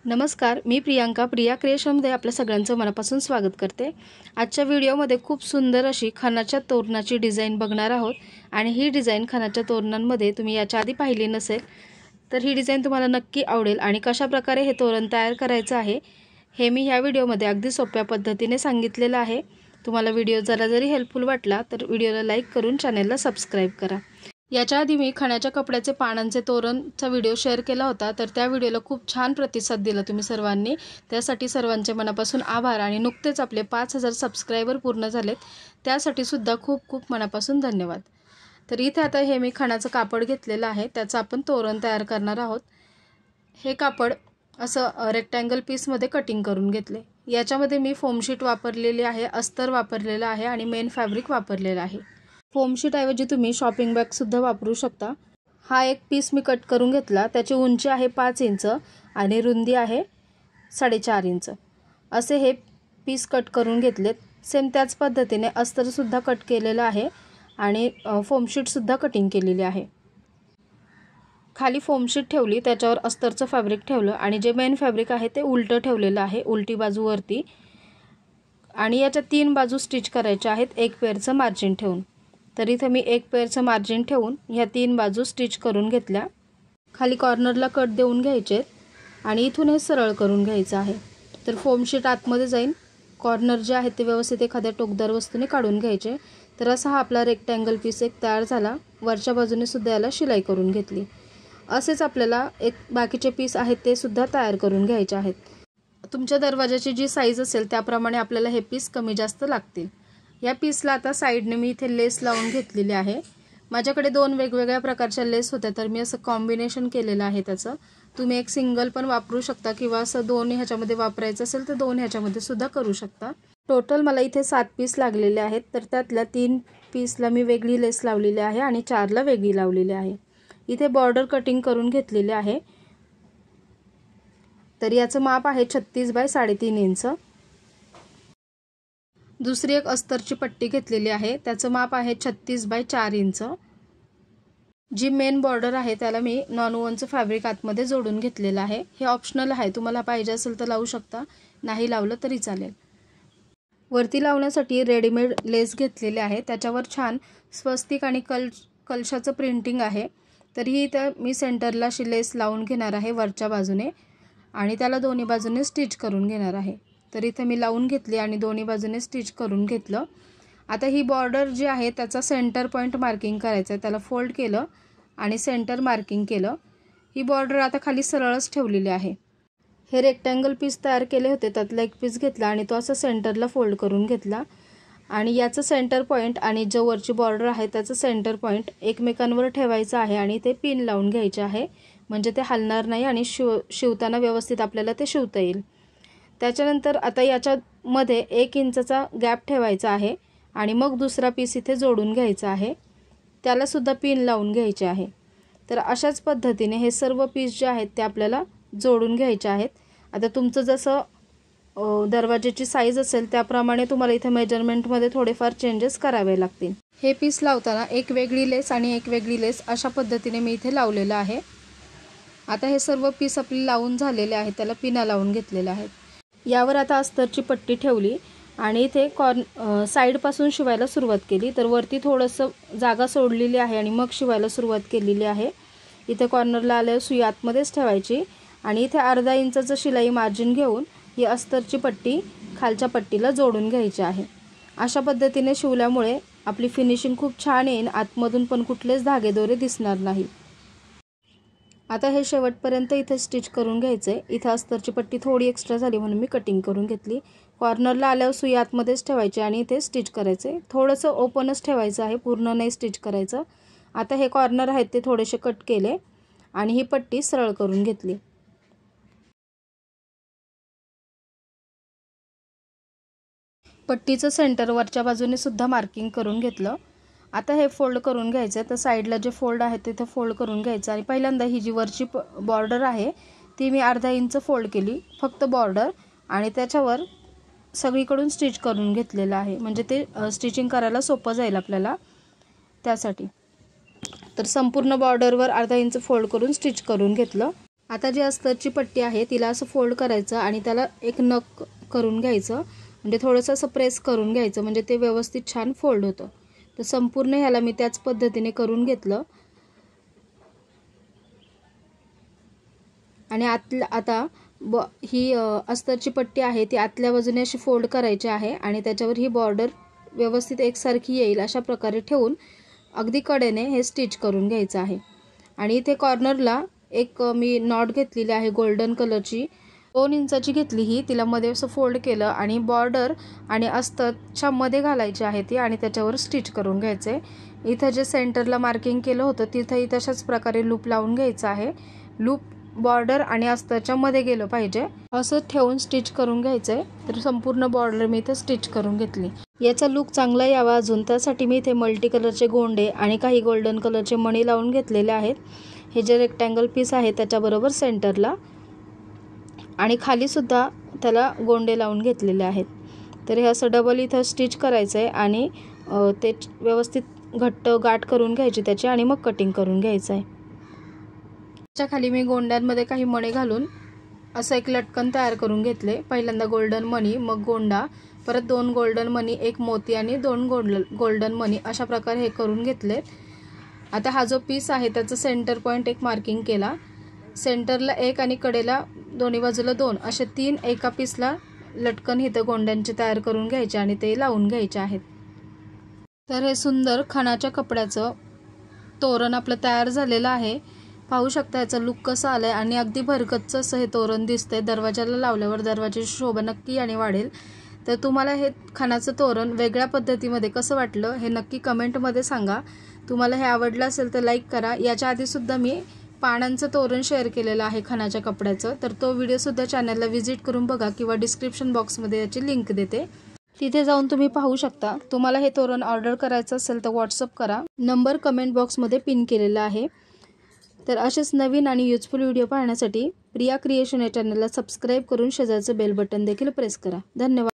नमस्कार, मी प्रियांका प्रिया क्रिएशनमध्ये आपल्या सगळ्यांचं मनापासून स्वागत करते। आजच्या व्हिडिओमध्ये खूप सुंदर अशी खणाच्या तोरणाची डिझाइन बघणार आहोत आणि ही डिझाइन खणाच्या तोरणांमध्ये तुम्ही याच्या आधी पाहिली नसेल तर ही डिझाइन तुम्हाला नक्की आवडेल आणि कशा प्रकारे हे तोरण तयार करायचं आहे हे मी ह्या व्हिडिओमध्ये अगदी सोप्या पद्धतीने सांगितलेलं आहे। तुम्हाला व्हिडिओ जरी हेल्पफुल वाटला तर व्हिडिओला लाईक करून चॅनलला सबस्क्राइब करा। याच्या आधी मी खणाच्या कपड्याचे पानांचे तोरणचा व्हिडिओ शेअर केला होता तर त्या व्हिडिओला खूप छान प्रतिसाद दिला तुम्ही सर्वांनी, त्यासाठी सर्वांचे मनापासून आभार आणि नुकतेच आपले 5000 सबस्क्रायबर पूर्ण झालेत त्यासाठी सुद्धा खूप खूप मनापासून धन्यवाद। तर इथे आता हे मी खणाचं कापड घेतलेलं आहे, त्याचं आपण तोरण तयार करणार आहोत। हे कापड असं रेक्टँगल पीस मध्ये कटिंग करून घेतले। याच्यामध्ये मी फोम शीट वापरलेली आहे, अस्तर वापरलेला आहे आणि मेन फॅब्रिक वापरलेला आहे। फोम शीट ऐवजी तुम्ही शॉपिंग बॅग सुद्धा वापरू शकता। हा एक पीस मी कट करून घेतला, त्याची उंची आहे 5 इंच आणि रुंदी आहे 4.5 इंच। असे हे पीस कट करून घेतलेत। सेम त्याच पद्धतीने अस्तर सुद्धा कट केलेलं आहे आणि फोम शीट सुद्धा कटिंग केलेली आहे। खाली फोम शीट ठेवली, त्याच्यावर अस्तरचं फॅब्रिक ठेवलं आणि जे मेन फॅब्रिक आहे ते उलटं ठेवलेलं आहे, उलटी बाजूवरती। आणि याच्या 3 बाजू स्टिच करायच्या आहेत एक पेअरचं मार्जिन ठेवून। तर इथे मी एक पेअरचं मार्जिन ठेवून ह्या 3 बाजू स्टिच करून घेतल्या। खाली कॉर्नरला कट देऊन घ्यायचे आणि इथून हे सरळ करून घ्यायचं आहे। तर फोम शीट आतमध्ये जाईल, कॉर्नर जे आहेत ते व्यवस्थित एखाद्या टोकदार वस्तूने काढून घ्यायचे। तर असा हा आपला रेक्टँगल पीस एक तयार झाला। वरच्या बाजूने सुद्धा याला शिलाई करून घेतली। असेच आपल्याला एक बाकीचे पीस आहेत ते सुद्धा तयार करून घ्यायचे आहेत। तुमच्या दरवाजाची जी साईज असेल त्याप्रमाणे आपल्याला हे पीस कमी जास्त लागतील। या पीसला आता साइडने मी इथे लेस लावून घेतलेली आहे। माझ्याकडे 2 वेगवेगळ्या प्रकारच्या लेस होत्या तर मी असं कॉम्बिनेशन केलेलं आहे त्याचं। तुम्ही एक सिंगल पण वापरू शकता किंवा असं 2 ह्याच्यामध्ये वापरायचं असेल तर 2 ह्याच्यामध्ये सुद्धा करू शकता। टोटल मला इथे 7 पीस लागलेले आहेत, तर त्यातल्या 3 पीसला मी वेगळी लेस लावलेली आहे आणि 4ला वेगळी लावलेली आहे। इथे बॉर्डर कटिंग करून घेतलेले आहे। तर याचं माप आहे 36 बाय 3.5 इंच। दुसरी एक अस्तरची पट्टी घेतलेली आहे, त्याचं माप आहे 36 बाय 4 इंच। जी मेन बॉर्डर आहे त्याला मी नॉन-वोवनचं फॅब्रिक आतमध्ये जोडून घेतलेलं आहे। हे ऑप्शनल आहे, तुम्हाला पाहिजे असेल तर लावू शकता, नाही लावलं तरी चालेल। वरती लावण्यासाठी रेडीमेड लेस घेतलेले आहे, त्याच्यावर छान स्वस्तिक आणि कलशाचं प्रिंटिंग आहे। तर ही इथे मी सेंटरला अशी लेस लावून घेणार आहे वरच्या बाजूने आणि त्याला दोन्ही बाजूने स्टिच करून घेणार आहे। तर इथे मी लावून घेतली आणि दोन्ही बाजूने स्टिच करून घेतलं। आता ही बॉर्डर जी आहे त्याचा सेंटर पॉइंट मार्किंग करायचं आहे, त्याला फोल्ड केलं आणि सेंटर मार्किंग केलं। ही बॉर्डर आता खाली सरळच ठेवलेली आहे। हे रेक्टँगल पीस तयार केले होते, त्यातला एक पीस घेतला आणि तो असं सेंटरला फोल्ड करून घेतला आणि याचं सेंटर पॉइंट आणि जो वरची बॉर्डर आहे त्याचं सेंटर पॉइंट एकमेकांवर ठेवायचं आहे आणि ते पिन लावून घ्यायचे आहे, म्हणजे ते हलणार नाही आणि शिवताना व्यवस्थित आपल्याला ते शिवता येईल। त्याच्यानंतर आता याच्यामध्ये 1 इंचचा गॅप ठेवायचा आहे आणि मग दुसरा पीस इथे जोडून घ्यायचा आहे, त्याला सुद्धा पिन लावून घ्यायचे आहे। तर अशाच पद्धतीने हे सर्व पीस जे आहेत ते आपल्याला जोडून घ्यायचे आहेत। आता तुमचं जसं दरवाजाची साईज असेल त्याप्रमाणे तुम्हाला इथे मेजरमेंटमध्ये थोडेफार चेंजेस करावे लागतील। हे पीस लावताना एक वेगळी लेस आणि एक वेगळी लेस अशा पद्धतीने मी इथे लावलेलं आहे। आता हे सर्व पीस आपले लावून झालेले आहेत, त्याला पिना लावून घेतलेल्या आहेत। यावर आता अस्तरची पट्टी ठेवली आणि इथे साइड पासून शिवायला सुरुवात केली। तर वरती थोडंसं जागा सोडलेली आहे आणि मग शिवायला सुरुवात केलेली आहे। इथे कॉर्नरला आल्यावर सुई आतमध्येच ठेवायची आणि इथे अर्धा इंचाचं शिलाई मार्जिन घेऊन ही अस्तरची पट्टी खालच्या पट्टीला जोडून घ्यायची आहे। अशा पद्धतीने शिवल्यामुळे आपली फिनिशिंग खूप छान येईल, आतमधून पण कुठलेच धागेदोरे दिसणार नाही। आता हे शेवटपर्यंत इथे स्टिच करून घ्यायचे। इथे अस्तरची पट्टी थोडी एक्स्ट्रा झाली म्हणून मी कटिंग करून घेतली। कॉर्नरला आल्यावर सुई आतमध्येच ठेवायची आणि इथे स्टिच करायचे, थोडंसं ओपनच ठेवायचं आहे, पूर्ण नाही स्टिच करायचं। आता हे कॉर्नर आहेत ते थोडेसे कट केले आणि ही पट्टी सरळ करून घेतली। पट्टीचं सेंटर वरच्या बाजूने सुद्धा मार्किंग करून घेतलं। आता हे फोल्ड करून घ्यायचं, तर साइडला जे फोल्ड आहे तिथे फोल्ड करून घ्यायचं आणि पहिल्यांदा ही जी वरची बॉर्डर आहे ती मी अर्धा इंच फोल्ड केली फक्त बॉर्डर आणि त्याच्यावर सगळीकडून स्टिच करून घेतलेलं आहे, म्हणजे ते स्टिचिंग करायला सोपं जाईल आपल्याला त्यासाठी। तर संपूर्ण बॉर्डरवर अर्धा इंच फोल्ड करून स्टिच करून घेतलं। आता जी अस्तरची पट्टी आहे तिला असं फोल्ड करायचं आणि त्याला एक नक करून घ्यायचं, म्हणजे थोडंसं असं प्रेस करून घ्यायचं, म्हणजे ते व्यवस्थित छान फोल्ड होतं. तर संपूर्ण ह्याला मी त्याच पद्धतीने करून घेतलं. आणि आता ही अस्तरची पट्टी आहे ती आतल्या बाजूने अशी फोल्ड करायची आहे आणि त्याच्यावर ही बॉर्डर व्यवस्थित एकसारखी येईल अशा प्रकारे ठेवून अगदी कडेने हे स्टिच करून घ्यायचं आहे. आणि इथे कॉर्नरला एक मी नॉट घेतलेली आहे गोल्डन कलरची, 2 इंचाची घेतली ही. तिला मध्ये असं फोल्ड केलं आणि बॉर्डर आणि अस्तरच्या मध्ये घालायची आहे ती आणि त्याच्यावर स्टिच करून घ्यायचे. इथं जे सेंटरला मार्किंग केलं होतं तिथंही तशाच प्रकारे लूप लावून घ्यायचं आहे. लूप बॉर्डर आणि अस्तरच्या मध्ये गेलं पाहिजे असं ठेवून स्टिच करून घ्यायचंय. तर संपूर्ण बॉर्डर मी इथे स्टिच करून घेतली. याचा लुक चांगला यावा अजून त्यासाठी मी इथे मल्टी कलरचे गोंडे आणि काही गोल्डन कलरचे मणी लावून घेतलेले आहेत. हे जे रेक्टँगल पीस आहे त्याच्याबरोबर सेंटरला आणि खाली सुद्धा त्याला गोंडे लावून घेतलेले आहेत. तर हे असं डबल इथं स्टिच करायचं आहे आणि ते व्यवस्थित घट्ट गाठ करून घ्यायची त्याची आणि मग कटिंग करून घ्यायचं आहे. त्याच्या खाली मी गोंड्यांमध्ये काही मणी घालून असं एक लटकन तयार करून घेतले. पहिल्यांदा गोल्डन मणी, मग गोंडा, परत 2 गोल्डन मणी, 1 मोती आणि 2 गोल्डन मणी अशा प्रकारे हे करून घेतले. आता हा जो पीस आहे त्याचं सेंटर पॉईंट एक मार्किंग केला. सेंटरला 1 आणि कडेला दोन्ही बाजूला 2 असे 3 एका पीसला लटकन इथं गोंड्यांचे तयार करून घ्यायचे आणि ते लावून घ्यायचे आहेत. तर हे सुंदर खणाच्या कपड्याचं तोरण आपलं तयार झालेलं आहे. पाहू शकता याचा लुक कसा आलाय आणि अगदी भरगच्च असं हे तोरण दिसतंय. दरवाजाला लावल्यावर दरवाजाची शोभा नक्की आणि वाढेल. तर तुम्हाला हे खणाचं तोरण वेगळ्या पद्धतीमध्ये कसं वाटलं हे नक्की कमेंटमध्ये सांगा. तुम्हाला हे आवडलं असेल तर लाईक करा. याच्या आधी सुद्धा मी पानांचं तोरण शेअर केलेलं आहे खणाच्या कपड्याचं, तर तो व्हिडिओ सुद्धा चॅनलला व्हिजिट करून बघा किंवा डिस्क्रिप्शन बॉक्समध्ये याची लिंक देते, तिथे जाऊन तुम्ही पाहू शकता. तुम्हाला हे तोरण ऑर्डर करायचं असेल तर व्हॉट्सअप करा. नंबर कमेंट बॉक्समध्ये पिन केलेला आहे. तर असेच नवीन आणि युजफुल व्हिडिओ पाहण्यासाठी प्रिया क्रिएशन या चॅनलला सबस्क्राईब करून शेजारचं बेल बटन देखील प्रेस करा. धन्यवाद.